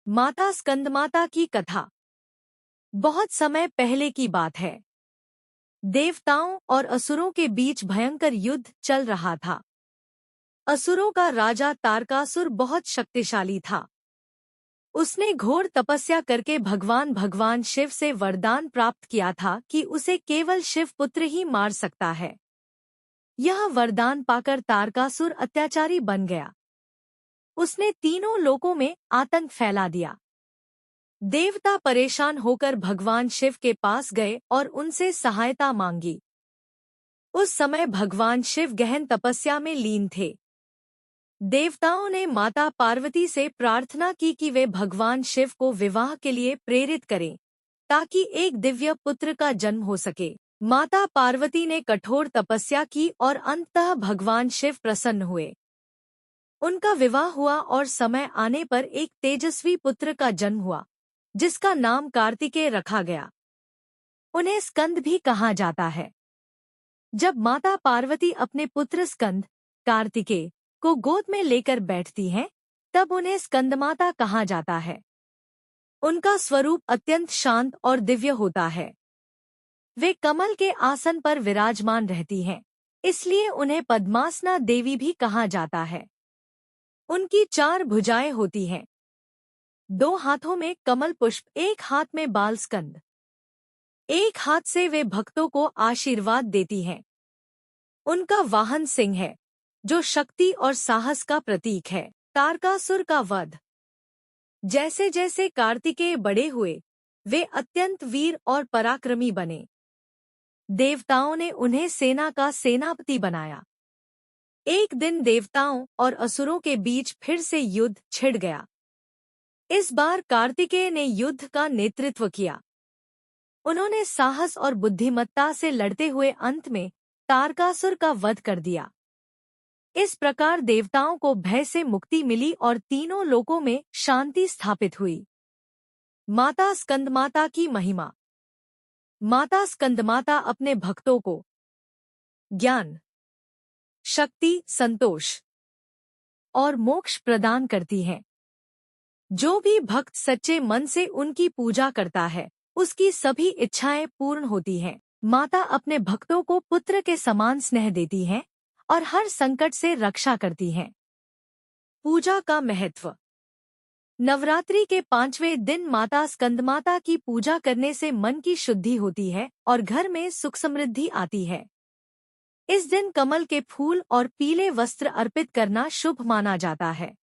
माता स्कंदमाता की कथा। बहुत समय पहले की बात है। देवताओं और असुरों के बीच भयंकर युद्ध चल रहा था। असुरों का राजा तारकासुर बहुत शक्तिशाली था। उसने घोर तपस्या करके भगवान शिव से वरदान प्राप्त किया था कि उसे केवल शिव पुत्र ही मार सकता है। यह वरदान पाकर तारकासुर अत्याचारी बन गया। उसने तीनों लोकों में आतंक फैला दिया। देवता परेशान होकर भगवान शिव के पास गए और उनसे सहायता मांगी। उस समय भगवान शिव गहन तपस्या में लीन थे। देवताओं ने माता पार्वती से प्रार्थना की कि वे भगवान शिव को विवाह के लिए प्रेरित करें, ताकि एक दिव्य पुत्र का जन्म हो सके। माता पार्वती ने कठोर तपस्या की और अंततः भगवान शिव प्रसन्न हुए। उनका विवाह हुआ और समय आने पर एक तेजस्वी पुत्र का जन्म हुआ, जिसका नाम कार्तिकेय रखा गया। उन्हें स्कंद भी कहा जाता है। जब माता पार्वती अपने पुत्र स्कंद कार्तिकेय को गोद में लेकर बैठती हैं, तब उन्हें स्कंदमाता कहा जाता है। उनका स्वरूप अत्यंत शांत और दिव्य होता है। वे कमल के आसन पर विराजमान रहती हैं, इसलिए उन्हें पद्मासना देवी भी कहा जाता है। उनकी 4 भुजाएं होती हैं। 2 हाथों में कमल पुष्प, एक हाथ में बाल स्कंद। एक हाथ से वे भक्तों को आशीर्वाद देती हैं। उनका वाहन सिंह है, जो शक्ति और साहस का प्रतीक है। तारकासुर का वध। जैसे जैसे कार्तिकेय बड़े हुए, वे अत्यंत वीर और पराक्रमी बने। देवताओं ने उन्हें सेना का सेनापति बनाया। एक दिन देवताओं और असुरों के बीच फिर से युद्ध छिड़ गया। इस बार कार्तिकेय ने युद्ध का नेतृत्व किया। उन्होंने साहस और बुद्धिमत्ता से लड़ते हुए अंत में तारकासुर का वध कर दिया। इस प्रकार देवताओं को भय से मुक्ति मिली और तीनों लोकों में शांति स्थापित हुई। माता स्कंदमाता की महिमा। माता स्कंदमाता अपने भक्तों को ज्ञान, शक्ति, संतोष और मोक्ष प्रदान करती हैं। जो भी भक्त सच्चे मन से उनकी पूजा करता है, उसकी सभी इच्छाएं पूर्ण होती हैं। माता अपने भक्तों को पुत्र के समान स्नेह देती हैं और हर संकट से रक्षा करती हैं। पूजा का महत्व। नवरात्रि के 5वें दिन माता स्कंदमाता की पूजा करने से मन की शुद्धि होती है और घर में सुख समृद्धि आती है। इस दिन कमल के फूल और पीले वस्त्र अर्पित करना शुभ माना जाता है।